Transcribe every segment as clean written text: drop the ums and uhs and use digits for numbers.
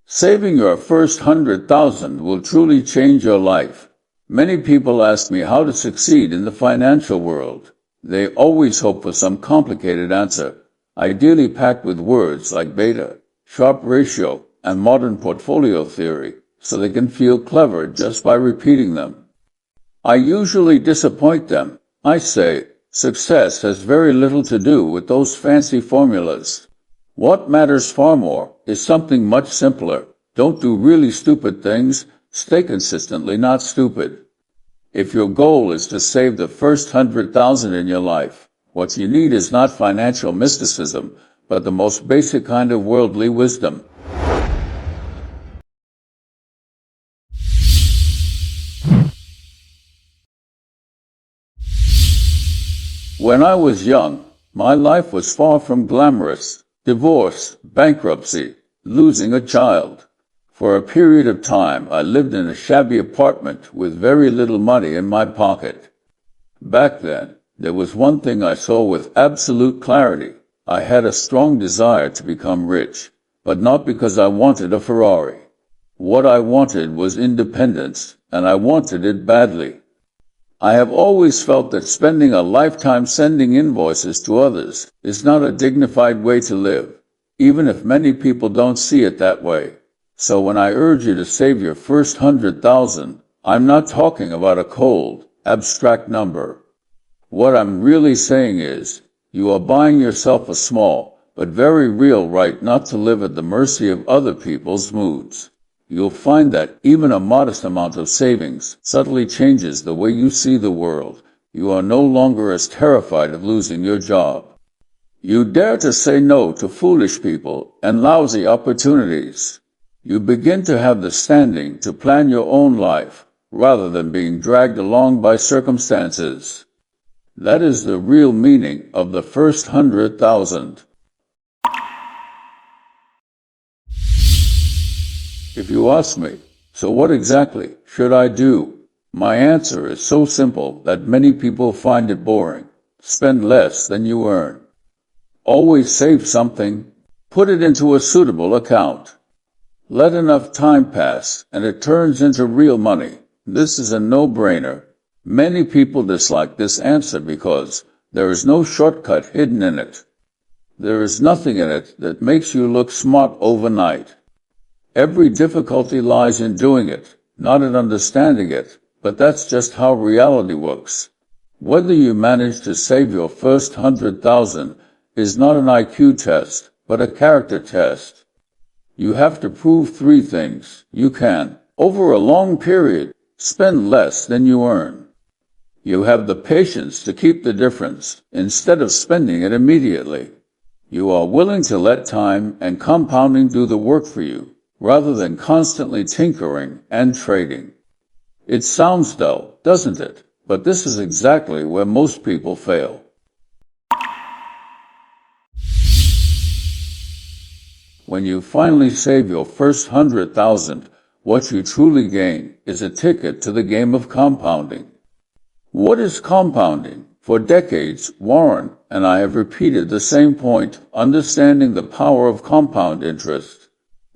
Saving your first 100,000 will truly change your life. Many people ask me how to succeed in the financial world. They always hope for some complicated answer, ideally packed with words like beta, Sharpe ratio, and modern portfolio theory, so they can feel clever just by repeating them. I usually disappoint them. I say, success has very little to do with those fancy formulas. What matters far more is something much simpler. Don't do really stupid things. Stay consistently not stupid. If your goal is to save the first 100,000 in your life, what you need is not financial mysticism, but the most basic kind of worldly wisdom. When I was young, my life was far from glamorous. Divorce, bankruptcy, losing a child. For a period of time, I lived in a shabby apartment with very little money in my pocket. Back then, there was one thing I saw with absolute clarity. I had a strong desire to become rich, but not because I wanted a Ferrari. What I wanted was independence, and I wanted it badly. I have always felt that spending a lifetime sending invoices to others is not a dignified way to live, even if many people don't see it that way. So when I urge you to save your first 100,000, I'm not talking about a cold, abstract number. What I'm really saying is, you are buying yourself a small, but very real right not to live at the mercy of other people's moods. You'll find that even a modest amount of savings subtly changes the way you see the world. You are no longer as terrified of losing your job. You dare to say no to foolish people and lousy opportunities. You begin to have the standing to plan your own life, rather than being dragged along by circumstances. That is the real meaning of the first 100,000. If you ask me, so what exactly should I do? My answer is so simple that many people find it boring. Spend less than you earn. Always save something. Put it into a suitable account. Let enough time pass, and it turns into real money. This is a no-brainer. Many people dislike this answer because there is no shortcut hidden in it. There is nothing in it that makes you look smart overnight. Every difficulty lies in doing it, not in understanding it, but that's just how reality works. Whether you manage to save your first 100,000 is not an IQ test, but a character test. You have to prove three things. You can, over a long period, spend less than you earn. You have the patience to keep the difference instead of spending it immediately. You are willing to let time and compounding do the work for you, rather than constantly tinkering and trading. It sounds dull, doesn't it? But this is exactly where most people fail. When you finally save your first 100,000, what you truly gain is a ticket to the game of compounding. What is compounding? For decades, Warren and I have repeated the same point, understanding the power of compound interest,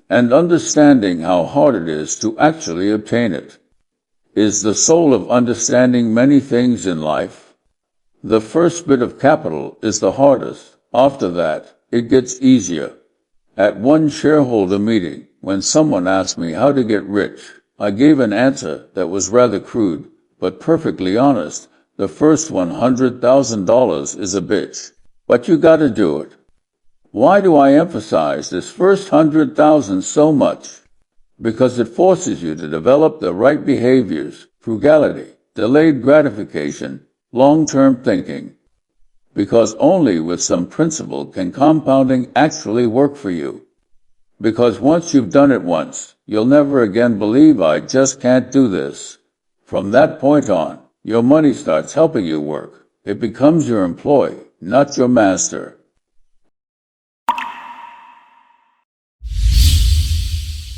and understanding how hard it is to actually obtain it, is the soul of understanding many things in life. The first bit of capital is the hardest. After that, it gets easier. At one shareholder meeting, when someone asked me how to get rich, I gave an answer that was rather crude, but perfectly honest. The first $100,000 is a bitch, but you gotta do it. Why do I emphasize this first 100,000 so much? Because it forces you to develop the right behaviors, frugality, delayed gratification, long-term thinking. Because only with some principle can compounding actually work for you. Because once you've done it once, you'll never again believe I just can't do this. From that point on, your money starts helping you work. It becomes your employee, not your master.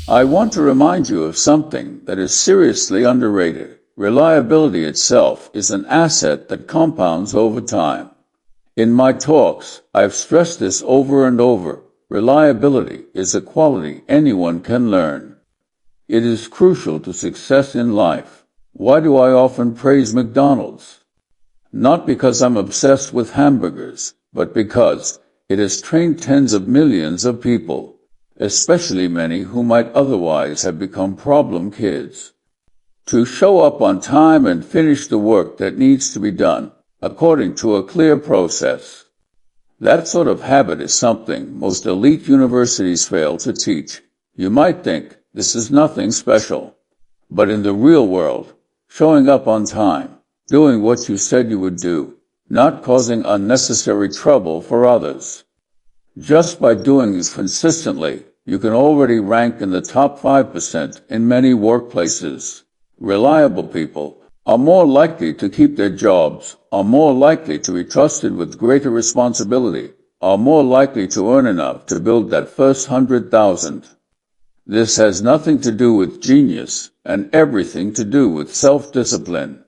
I want to remind you of something that is seriously underrated. Reliability itself is an asset that compounds over time. In my talks, I've stressed this over and over. reliability is a quality anyone can learn. It is crucial to success in life. Why do I often praise McDonald's? Not because I'm obsessed with hamburgers, but because it has trained tens of millions of people, especially many who might otherwise have become problem kids, to show up on time and finish the work that needs to be done, according to a clear process. That sort of habit is something most elite universities fail to teach. You might think this is nothing special, but in the real world, showing up on time, doing what you said you would do, not causing unnecessary trouble for others. Just by doing this consistently, you can already rank in the top 5% in many workplaces. Reliable people are more likely to keep their jobs, are more likely to be trusted with greater responsibility, are more likely to earn enough to build that first 100,000. This has nothing to do with genius and everything to do with self-discipline.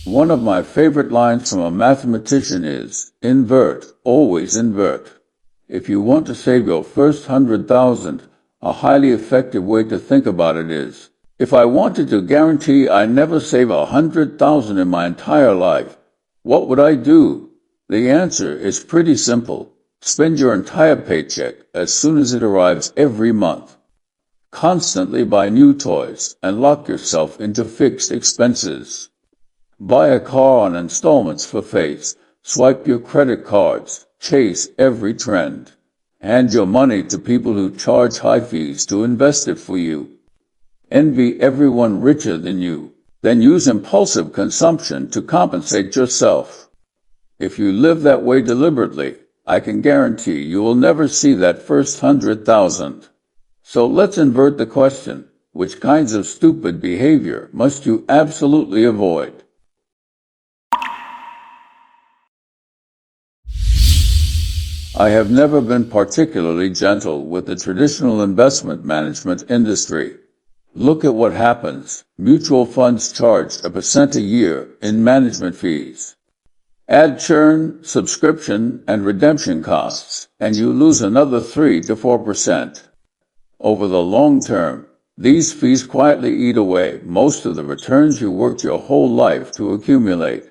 One of my favorite lines from a mathematician is, invert, always invert. If you want to save your first 100,000, a highly effective way to think about it is, if I wanted to guarantee I never save 100,000 in my entire life, what would I do? The answer is pretty simple. Spend your entire paycheck as soon as it arrives every month. Constantly buy new toys and lock yourself into fixed expenses. Buy a car on installments for face, swipe your credit cards, chase every trend. Hand your money to people who charge high fees to invest it for you. Envy everyone richer than you, then use impulsive consumption to compensate yourself. If you live that way deliberately, I can guarantee you will never see that first 100,000. So let's invert the question. Which kinds of stupid behavior must you absolutely avoid? I have never been particularly gentle with the traditional investment management industry. Look at what happens. Mutual funds charge 1% a year in management fees. Add churn, subscription, and redemption costs, and you lose another 3 to 4%. Over the long term, these fees quietly eat away most of the returns you worked your whole life to accumulate.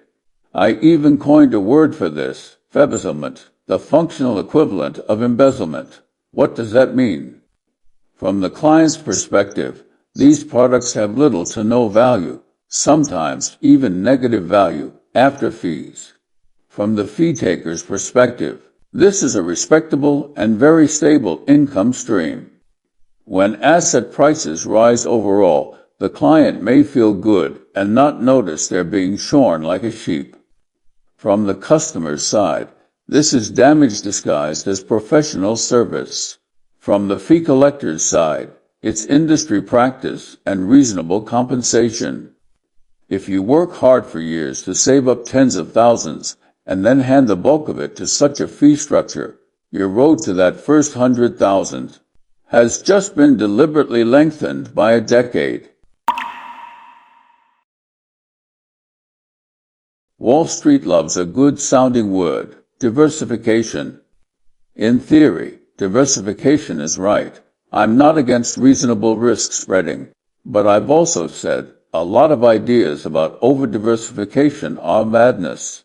I even coined a word for this, embezzlement, the functional equivalent of embezzlement. What does that mean? From the client's perspective, these products have little to no value, sometimes even negative value, after fees. From the fee taker's perspective, this is a respectable and very stable income stream. When asset prices rise overall, the client may feel good and not notice they're being shorn like a sheep. From the customer's side, this is damage disguised as professional service. From the fee collector's side, it's industry practice and reasonable compensation. If you work hard for years to save up tens of thousands and then hand the bulk of it to such a fee structure, your road to that first 100,000 has just been deliberately lengthened by a decade. Wall Street loves a good-sounding word, diversification. In theory, diversification is right. I'm not against reasonable risk spreading, but I've also said a lot of ideas about over-diversification are madness.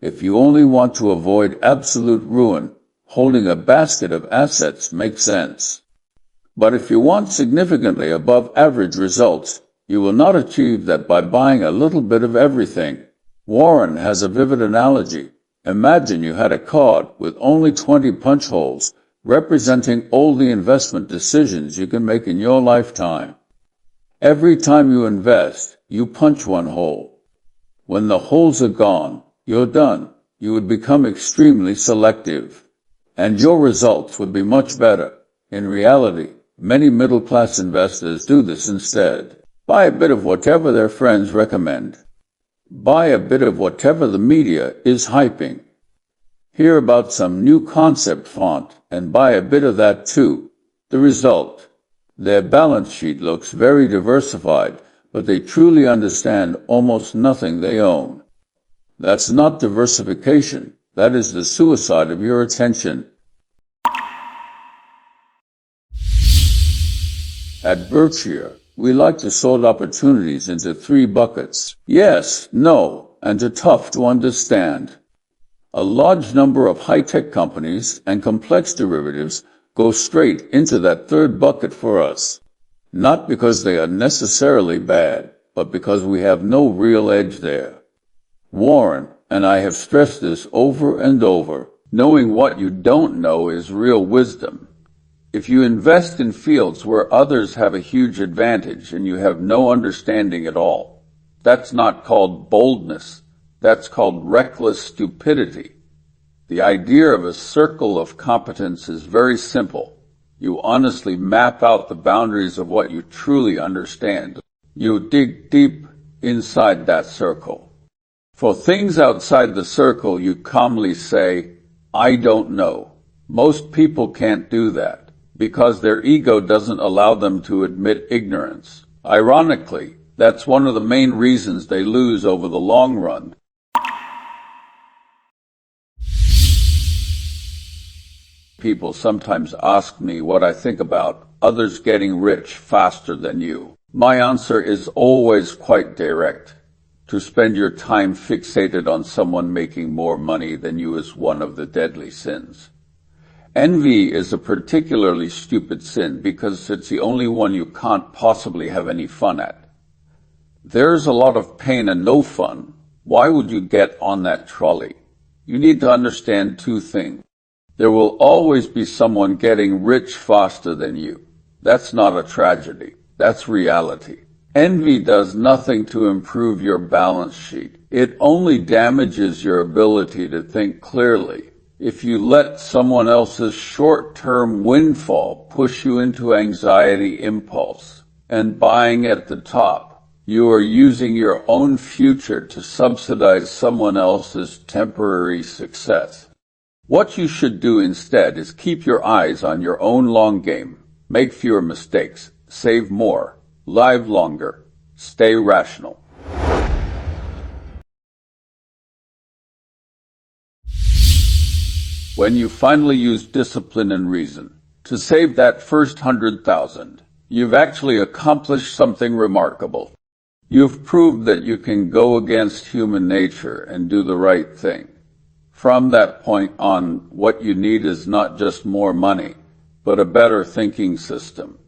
If you only want to avoid absolute ruin, holding a basket of assets makes sense. But if you want significantly above average results, you will not achieve that by buying a little bit of everything. Warren has a vivid analogy. Imagine you had a card with only 20 punch holes, representing all the investment decisions you can make in your lifetime. Every time you invest, you punch one hole. When the holes are gone, you're done. You would become extremely selective, and your results would be much better. In reality, many middle-class investors do this instead. Buy a bit of whatever their friends recommend. Buy a bit of whatever the media is hyping. Hear about some new concept font and buy a bit of that too. The result: their balance sheet looks very diversified, but they truly understand almost nothing they own. That's not diversification, That is the suicide of your attention. At Berkshire, we like to sort opportunities into 3 buckets: yes, no, and tough to understand. A large number of high-tech companies and complex derivatives go straight into that 3rd bucket for us. Not because they are necessarily bad, but because we have no real edge there. Warren and I have stressed this over and over. Knowing what you don't know is real wisdom. If you invest in fields where others have a huge advantage and you have no understanding at all, that's not called boldness. That's called reckless stupidity. The idea of a circle of competence is very simple. You honestly map out the boundaries of what you truly understand. You dig deep inside that circle. For things outside the circle, you calmly say, I don't know. Most people can't do that because their ego doesn't allow them to admit ignorance. Ironically, that's one of the main reasons they lose over the long run. People sometimes ask me what I think about others getting rich faster than you. My answer is always quite direct. To spend your time fixated on someone making more money than you is one of the deadly sins. Envy is a particularly stupid sin because it's the only one you can't possibly have any fun at. There's a lot of pain and no fun. Why would you get on that trolley? You need to understand 2 things. There will always be someone getting rich faster than you. That's not a tragedy. That's reality. Envy does nothing to improve your balance sheet. It only damages your ability to think clearly. If you let someone else's short-term windfall push you into anxiety impulse and buying at the top, you are using your own future to subsidize someone else's temporary success. What you should do instead is keep your eyes on your own long game, make fewer mistakes, save more, live longer, stay rational. When you finally use discipline and reason to save that first 100,000, you've actually accomplished something remarkable. You've proved that you can go against human nature and do the right thing. From that point on, what you need is not just more money, but a better thinking system.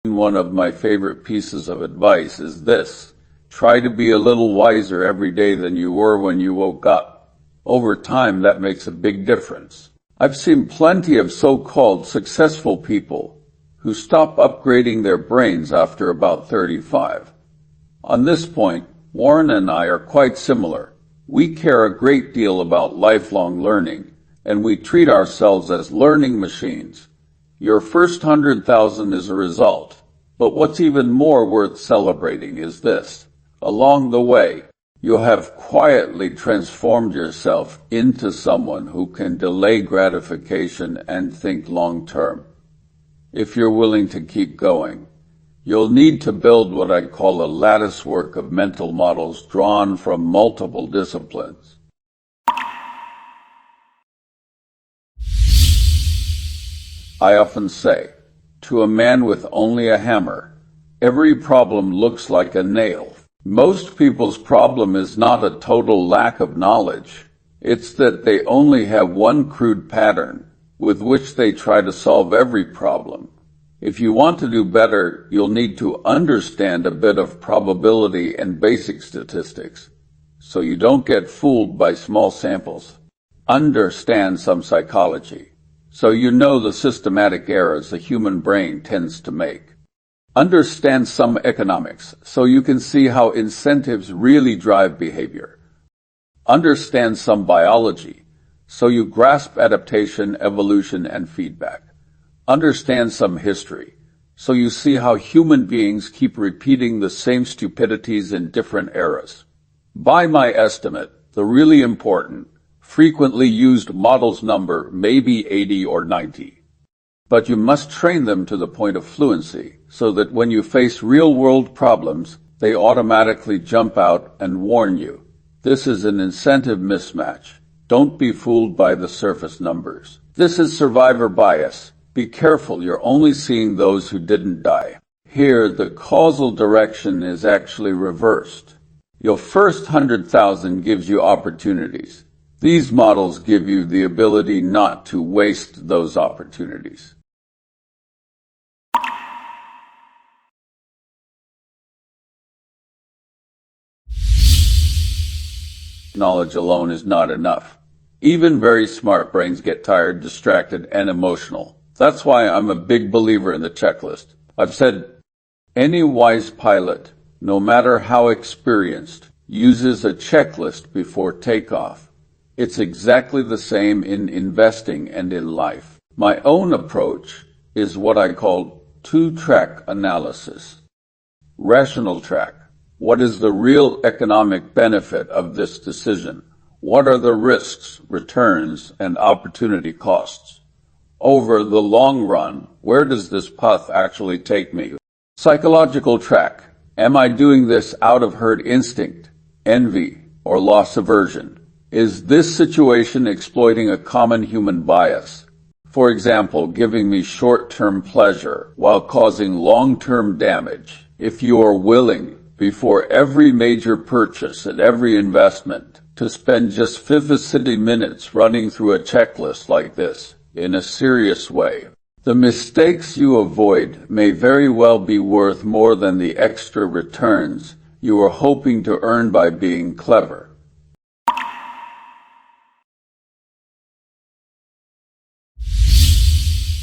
One of my favorite pieces of advice is this: try to be a little wiser every day than you were when you woke up. Over time, that makes a big difference. I've seen plenty of so-called successful people who stop upgrading their brains after about 35. On this point, Warren and I are quite similar. We care a great deal about lifelong learning, and we treat ourselves as learning machines. Your first 100,000 is a result, but what's even more worth celebrating is this. Along the way, you have quietly transformed yourself into someone who can delay gratification and think long-term. If you're willing to keep going, you'll need to build what I call a latticework of mental models drawn from multiple disciplines. I often say, to a man with only a hammer, every problem looks like a nail. Most people's problem is not a total lack of knowledge. It's that they only have one crude pattern with which they try to solve every problem. If you want to do better, you'll need to understand a bit of probability and basic statistics, so you don't get fooled by small samples. Understand some psychology, so you know the systematic errors the human brain tends to make. Understand some economics, so you can see how incentives really drive behavior. Understand some biology, so you grasp adaptation, evolution, and feedback. Understand some history, so you see how human beings keep repeating the same stupidities in different eras. By my estimate, the really important, frequently used models number may be 80 or 90. But you must train them to the point of fluency, so that when you face real-world problems, they automatically jump out and warn you. This is an incentive mismatch. Don't be fooled by the surface numbers. This is survivor bias. Be careful, you're only seeing those who didn't die. Here, the causal direction is actually reversed. Your first 100,000 gives you opportunities. These models give you the ability not to waste those opportunities. Knowledge alone is not enough. Even very smart brains get tired, distracted, and emotional. That's why I'm a big believer in the checklist. I've said any wise pilot, no matter how experienced, uses a checklist before takeoff. It's exactly the same in investing and in life. My own approach is what I call two-track analysis. Rational track. What is the real economic benefit of this decision? What are the risks, returns, and opportunity costs? Over the long run, where does this path actually take me? Psychological track. Am I doing this out of herd instinct, envy, or loss aversion? Is this situation exploiting a common human bias? For example, giving me short-term pleasure while causing long-term damage? If you are willing, before every major purchase and every investment, to spend just 50 minutes running through a checklist like this, in a serious way, the mistakes you avoid may very well be worth more than the extra returns you are hoping to earn by being clever.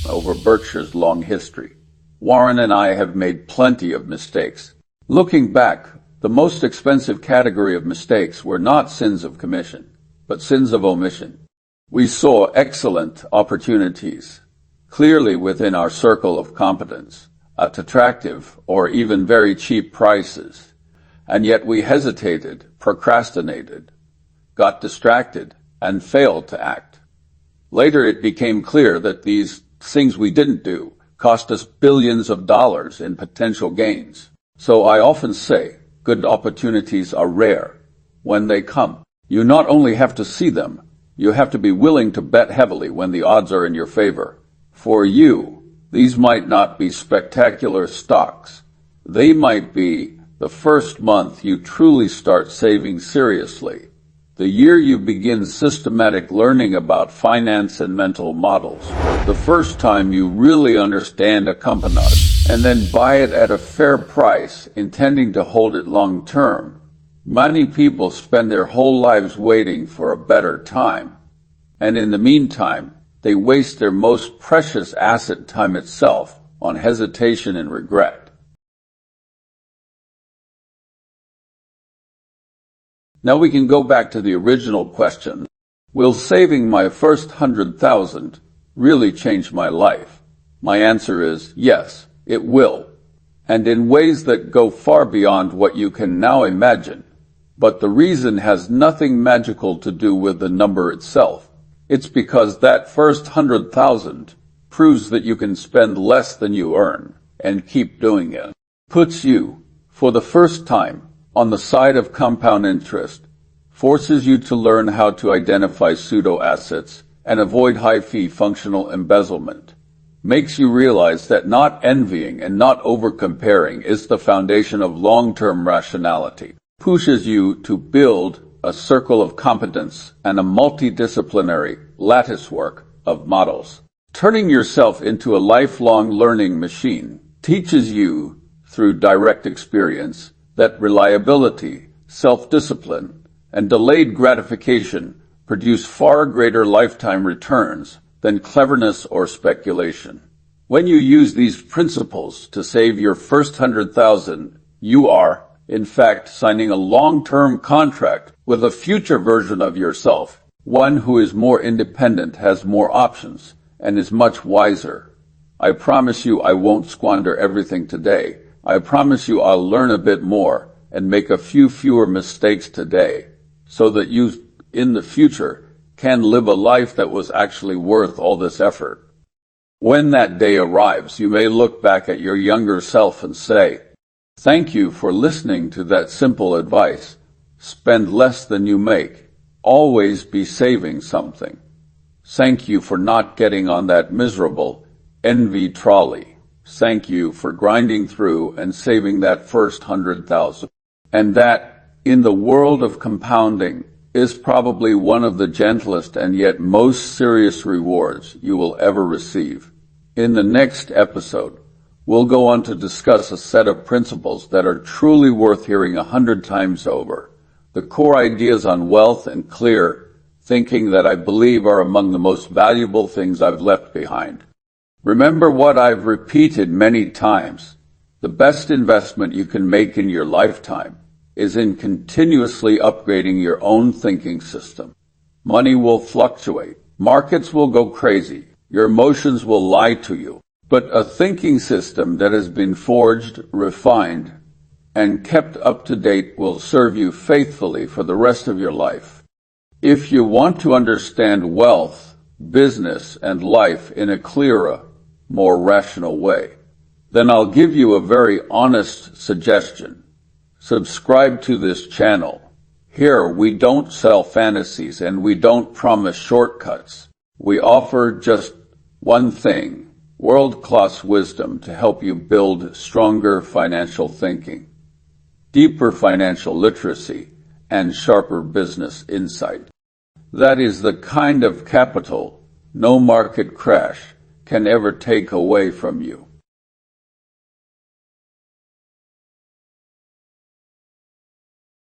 Over Berkshire's long history, Warren and I have made plenty of mistakes. Looking back, the most expensive category of mistakes were not sins of commission, but sins of omission. We saw excellent opportunities clearly within our circle of competence, at attractive or even very cheap prices, and yet we hesitated, procrastinated, got distracted, and failed to act. Later it became clear that these things we didn't do cost us billions of dollars in potential gains. So I often say, good opportunities are rare. When they come, you not only have to see them, you have to be willing to bet heavily when the odds are in your favor. For you, these might not be spectacular stocks. They might be the first month you truly start saving seriously, the year you begin systematic learning about finance and mental models, the first time you really understand a company, and then buy it at a fair price, intending to hold it long term. Many people spend their whole lives waiting for a better time, and in the meantime, they waste their most precious asset, time itself, on hesitation and regret. Now we can go back to the original question. Will saving my first 100,000 really change my life? My answer is yes, it will, and in ways that go far beyond what you can now imagine. But the reason has nothing magical to do with the number itself. It's because that first 100,000 proves that you can spend less than you earn and keep doing it. Puts you, for the first time, on the side of compound interest, forces you to learn how to identify pseudo-assets and avoid high-fee functional embezzlement, makes you realize that not envying and not over-comparing is the foundation of long-term rationality, pushes you to build a circle of competence and a multidisciplinary latticework of models. Turning yourself into a lifelong learning machine teaches you, through direct experience, that reliability, self-discipline, and delayed gratification produce far greater lifetime returns than cleverness or speculation. When you use these principles to save your first 100,000, you are, in fact, signing a long-term contract with a future version of yourself, one who is more independent, has more options, and is much wiser. I promise you I won't squander everything today. I promise you I'll learn a bit more and make a few fewer mistakes today, so that you, in the future, can live a life that was actually worth all this effort. When that day arrives, you may look back at your younger self and say, "Thank you for listening to that simple advice. Spend less than you make. Always be saving something. Thank you for not getting on that miserable envy trolley. Thank you for grinding through and saving that first 100,000. And that, in the world of compounding, is probably one of the gentlest and yet most serious rewards you will ever receive. In the next episode, we'll go on to discuss a set of principles that are truly worth hearing 100 times over. The core ideas on wealth and clear thinking that I believe are among the most valuable things I've left behind. Remember what I've repeated many times. The best investment you can make in your lifetime is in continuously upgrading your own thinking system. Money will fluctuate. Markets will go crazy. Your emotions will lie to you. But a thinking system that has been forged, refined, and kept up to date will serve you faithfully for the rest of your life. If you want to understand wealth, business, and life in a clearer, more rational way, then I'll give you a very honest suggestion. Subscribe to this channel. Here we don't sell fantasies and we don't promise shortcuts. We offer just one thing, world-class wisdom to help you build stronger financial thinking, deeper financial literacy, and sharper business insight. That is the kind of capital no market crash can ever take away from you.